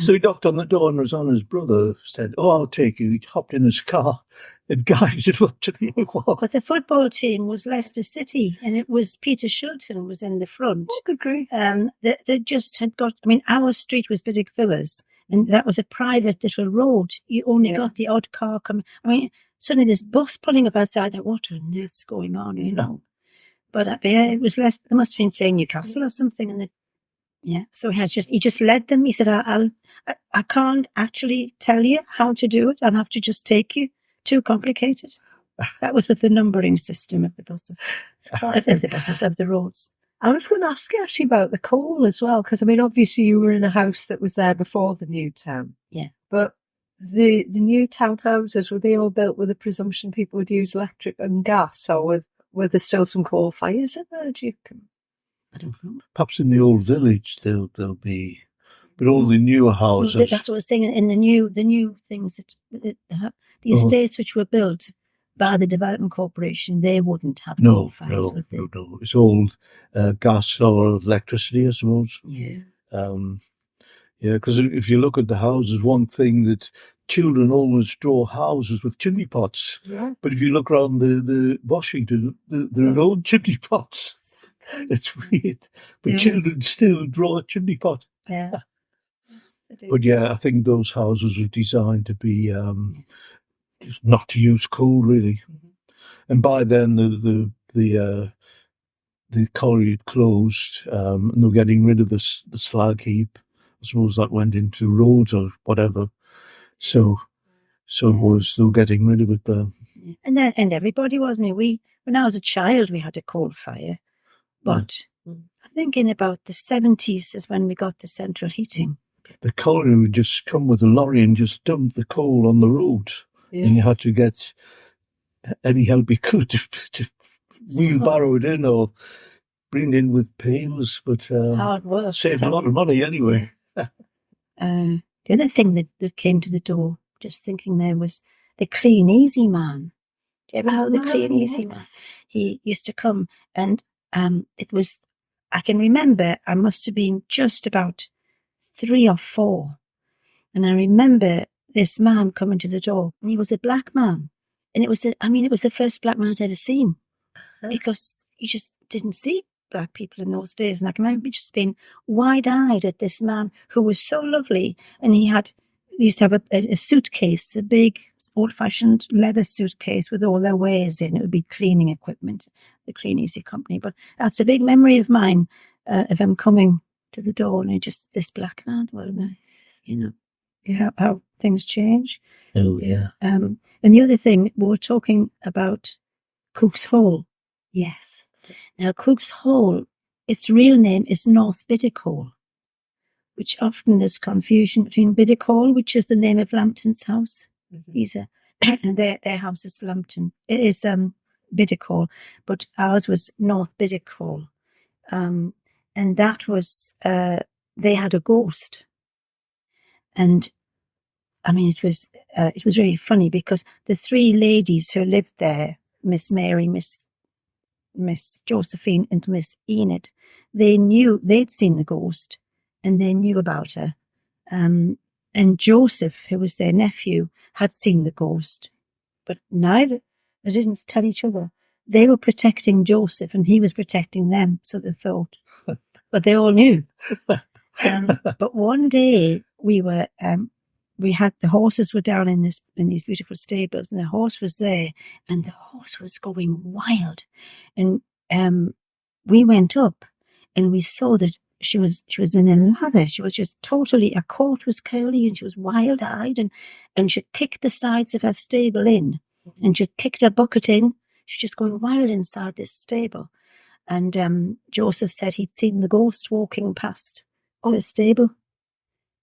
Speaker 1: So he knocked on the door and Rosanna's brother said, "Oh, I'll take you." He hopped in his car and guided him up to the airport.
Speaker 2: But the football team was Leicester City, and it was Peter Shilton was in the front.
Speaker 3: Oh, good grief.
Speaker 2: They just had got. I mean, our street was Biddick Villas, and that was a private little road. You only got the odd car coming. I mean, suddenly this bus pulling up outside. That what on earth's going on? You know. But yeah, it was less. There must have been playing Newcastle or something, and so he just led them. He said, I can't actually tell you how to do it. I'll have to just take you. Too complicated. That was with the numbering system of the buses, of the roads.
Speaker 3: I was going to ask you actually about the coal as well, because I mean, obviously you were in a house that was there before the new town.
Speaker 2: Yeah.
Speaker 3: But the new townhouses, were they all built with the presumption people would use electric and gas, or were there still some coal fires in there, do you reckon?
Speaker 2: I don't know.
Speaker 1: Perhaps in the old village there'll be, but all the newer houses.
Speaker 2: That's what I was saying. In the new things the estates which were built by the Development Corporation, they wouldn't have coal fires, would they?
Speaker 1: No. It's old gas or electricity, I suppose.
Speaker 2: Yeah.
Speaker 1: Because if you look at the houses, one thing that children always draw houses with chimney pots.
Speaker 3: Yeah.
Speaker 1: But if you look around the Washington, there are no chimney pots. It's weird. But children still draw a chimney pot.
Speaker 2: Yeah.
Speaker 1: But yeah, I think those houses were designed to be not to use coal, really. Mm-hmm. And by then the colliery had closed, and they were getting rid of the slag heap. I suppose that went into roads or whatever. So it was, they were getting rid of it there.
Speaker 2: And everybody was. I mean, when I was a child, we had a coal fire, but I think in about the 70s is when we got the central heating.
Speaker 1: The colliery would just come with a lorry and just dump the coal on the road. Yeah. And you had to get any help you could to wheelbarrow it in or bring it in with pails. But
Speaker 2: hard work.
Speaker 1: Saved a lot of money anyway.
Speaker 2: The other thing that came to the door, just thinking there, was the Clean Easy man. Do you ever know the Clean Easy man? He used to come, and it was, I can remember, I must have been just about 3 or 4. And I remember this man coming to the door, and he was a black man. And it was the first black man I'd ever seen, because you just didn't see black people in those days. And I can remember just being wide-eyed at this man who was so lovely. And he used to have a suitcase, a big old-fashioned leather suitcase with all their wares in. It would be cleaning equipment, the Clean Easy company. But that's a big memory of mine, of him coming to the door, and just this black man. Well, how things change.
Speaker 1: Oh, yeah.
Speaker 2: And the other thing, we were talking about Cook's Hole.
Speaker 3: Yes.
Speaker 2: Now, Cook's Hole, its real name is North Biddick Hole, which often is confusion between Biddick Hall, which is the name of Lambton's house. Mm-hmm. And their house is Lambton. It is Biddick Hall, but ours was North Biddick Hall. And that was, they had a ghost. And I mean, it was really funny, because the 3 ladies who lived there, Miss Mary, Miss Josephine, and Miss Enid, they'd seen the ghost, and they knew about her. And Joseph, who was their nephew, had seen the ghost, but they didn't tell each other. They were protecting Joseph, and he was protecting them, so they thought. But they all knew. But one day we had the horses were down in these beautiful stables, and the horse was there, and the horse was going wild, and we went up, and we saw that she was in a lather. She was just totally, her coat was curly, and she was wild-eyed, and she kicked the sides of her stable in, and she kicked her bucket in. She was just going wild inside this stable. And Joseph said he'd seen the ghost walking past the stable.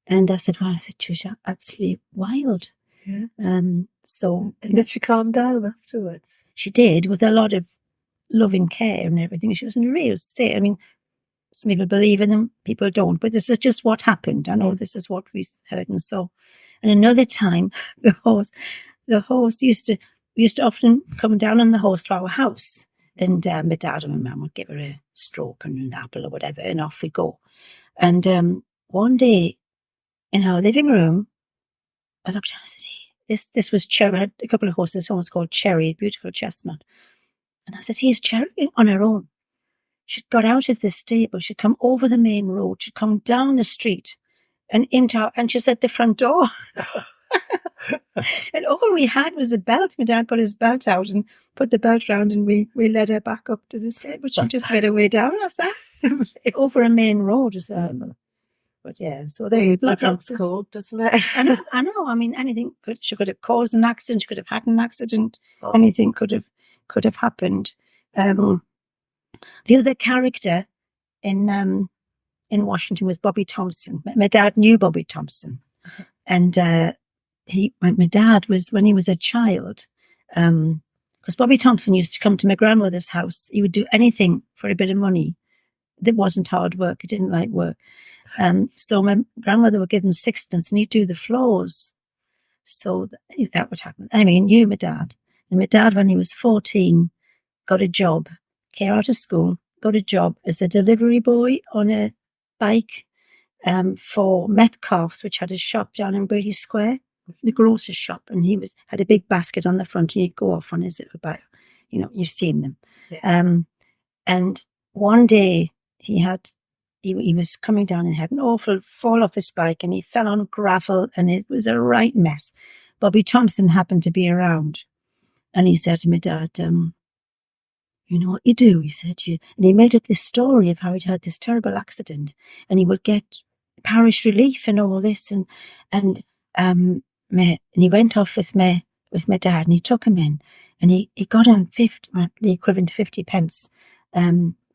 Speaker 2: And I said, she was absolutely wild.
Speaker 3: Yeah.
Speaker 2: And
Speaker 3: did she calm down afterwards?
Speaker 2: She did, with a lot of loving care and everything. She was in a real state. I mean, some people believe in them, people don't. But this is just what happened. I know this is what we heard and saw. And another time, the horse used to often come down on the horse to our house. And my dad and my mum would give her a stroke and an apple or whatever, and off we go. And one day, in our living room. I looked down and said, hey, this was Cherry. I had a couple of horses. One was called Cherry, a beautiful chestnut. And I said, here's Cherry on her own. She'd got out of the stable. She'd come over the main road. She'd come down the street and and she's at the front door. And all we had was a belt. My dad got his belt out and put the belt round, and we led her back up to the stable. She just made her way down us over a main road as well. But yeah, so
Speaker 3: That sounds cold, doesn't it?
Speaker 2: I know. I mean, she could have caused an accident. She could have had an accident. Anything could have happened. The other character in Washington was Bobby Thompson. My dad knew Bobby Thompson, and my dad was, when he was a child, because Bobby Thompson used to come to my grandmother's house. He would do anything for a bit of money. It wasn't hard work. He didn't like work. So my grandmother would give him sixpence, and he'd do the floors. So that would happen. Anyway, he knew my dad. And my dad, when he was 14, got a job, came out of school, got a job as a delivery boy on a bike for Metcalfe's, which had a shop down in Brady Square, the grocer's shop. And he had a big basket on the front, and he'd go off on his little bike. You know, you've seen them. Yeah. And one day he was coming down and had an awful fall off his bike, and he fell on gravel, and it was a right mess. Bobby Thompson happened to be around, and he said to my dad, you know what you do? He said, and he made up this story of how he'd had this terrible accident, and he would get parish relief and all this, and he went off with my dad, and he took him in, and he got him the equivalent to 50 pence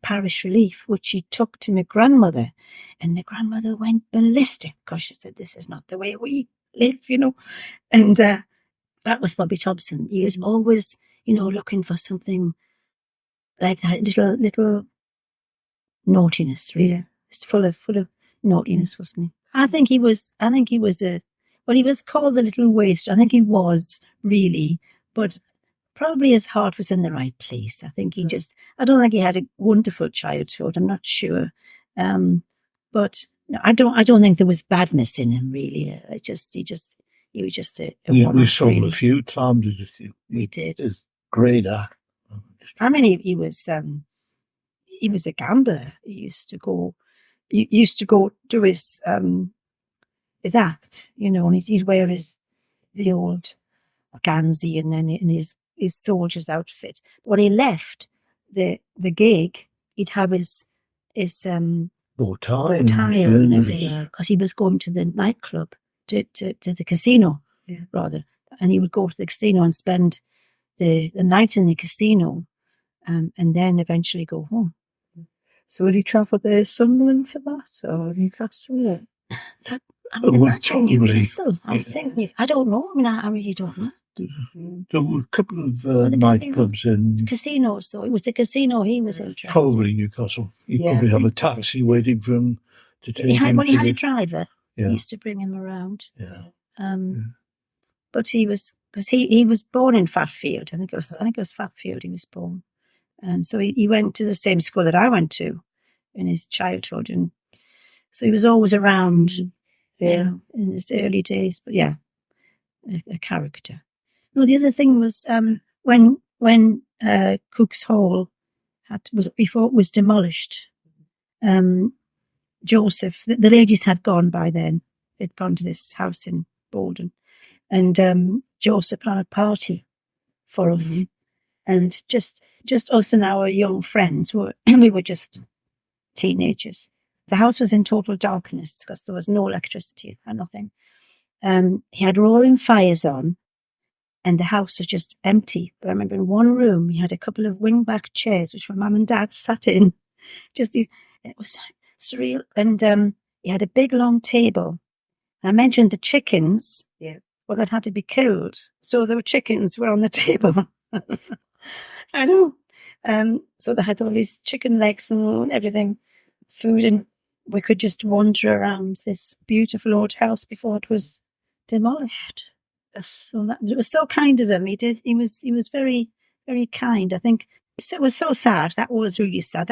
Speaker 2: parish relief, which he took to my grandmother, and my grandmother went ballistic because she said, this is not the way we live, you know. And that was Bobby Thompson. He was always, you know, looking for something like that, little naughtiness, really. It's full of naughtiness, wasn't he? I think he was he was called the little waster. I think he was really, but probably his heart was in the right place. I think I don't think he had a wonderful childhood. I'm not sure. But no, I don't think there was badness in him, really. He was just a
Speaker 1: we saw him a few times.
Speaker 2: We did.
Speaker 1: It's great act.
Speaker 2: I mean, he was a gambler. He used to go do his act, you know, and he'd wear the old Gansey and then in his soldier's outfit. When he left the gig, he'd have his
Speaker 1: bow tie
Speaker 2: and everything, because he was going to the nightclub, to the casino, rather, and he would go to the casino and spend the night in the casino, and then eventually go home.
Speaker 3: So would he travel to Sunderland for that, or Newcastle?
Speaker 2: Newcastle. I'm thinking. I don't know. I really don't know.
Speaker 1: There were a couple of nightclubs and
Speaker 2: casinos, though. It was the casino he was interested.
Speaker 1: Probably Newcastle. He'd probably have a taxi waiting for him to take him.
Speaker 2: He had a driver. Yeah. He used to bring him around.
Speaker 1: Yeah.
Speaker 2: But he was, because he was born in Fatfield. I think it was Fatfield he was born, and so he went to the same school that I went to in his childhood, and so he was always around. In his early days. But yeah, a character. No, the other thing was when Cook's Hall before it was demolished. Joseph, the ladies had gone by then. They'd gone to this house in Bolden, and Joseph had a party for us, and just us and our young friends we were just teenagers. The house was in total darkness because there was no electricity and nothing. He had roaring fires on, and the house was just empty. But I remember in one room, he had a couple of wingback chairs, which my mum and dad sat in. It was surreal. And he had a big, long table. I mentioned the chickens. Yeah. Well, that had to be killed. So there were chickens were on the table. I know. So they had all these chicken legs and everything, food, and we could just wander around this beautiful old house before it was demolished. So it was so kind of him. He was very, very kind. I think it was so sad. That was really sad.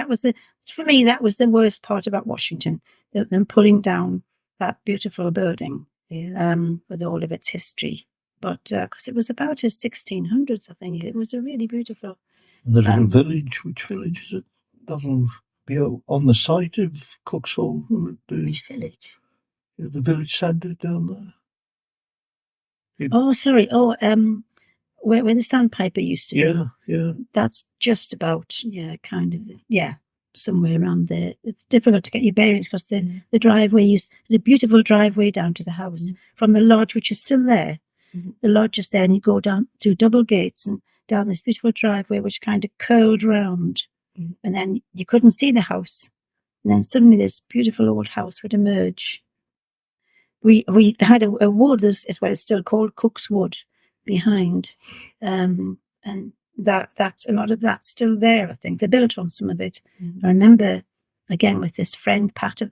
Speaker 2: For me, that was the worst part about Washington, them pulling down that beautiful building,
Speaker 3: Yeah.
Speaker 2: with all of its history. But because it was about the 1600s, I think it was a really beautiful.
Speaker 1: And the little
Speaker 2: Um,
Speaker 1: village, which village is it? That'll be on the site of Cookshall.
Speaker 2: Which village?
Speaker 1: The village centre down there.
Speaker 2: Oh, sorry. Oh, where the Sandpiper used to be.
Speaker 1: Yeah, yeah.
Speaker 2: That's just about, kind of, somewhere around there. It's difficult to get your bearings because the driveway, the beautiful driveway down to the house from the lodge, which is still there.
Speaker 3: Mhm.
Speaker 2: The lodge is there, and you go down through double gates and down this beautiful driveway, which kind of curled round, and then you couldn't see the house. And then suddenly this beautiful old house would emerge. We had a wood, is what it's still called, Cook's Wood, behind, and that's a lot of that's still there. I think they built on some of it. I remember, again, with this friend Pat of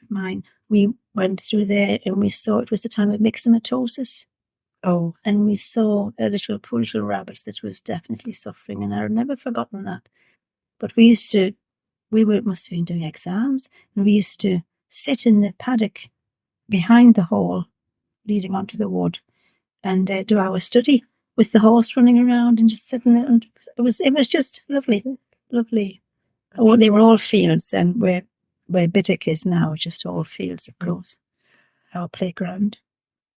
Speaker 2: mine, we went through there and we saw it was the time of myxomatosis.
Speaker 3: Oh,
Speaker 2: And we saw a poor little rabbit that was definitely suffering, and I've never forgotten that. But must have been doing exams, and we used to sit in the paddock behind the hall leading onto the wood and do our study with the horse running around and just sitting there. And it was just lovely, lovely. Oh, they were all fields then, where Biddick is now, just all fields, of course. Our playground.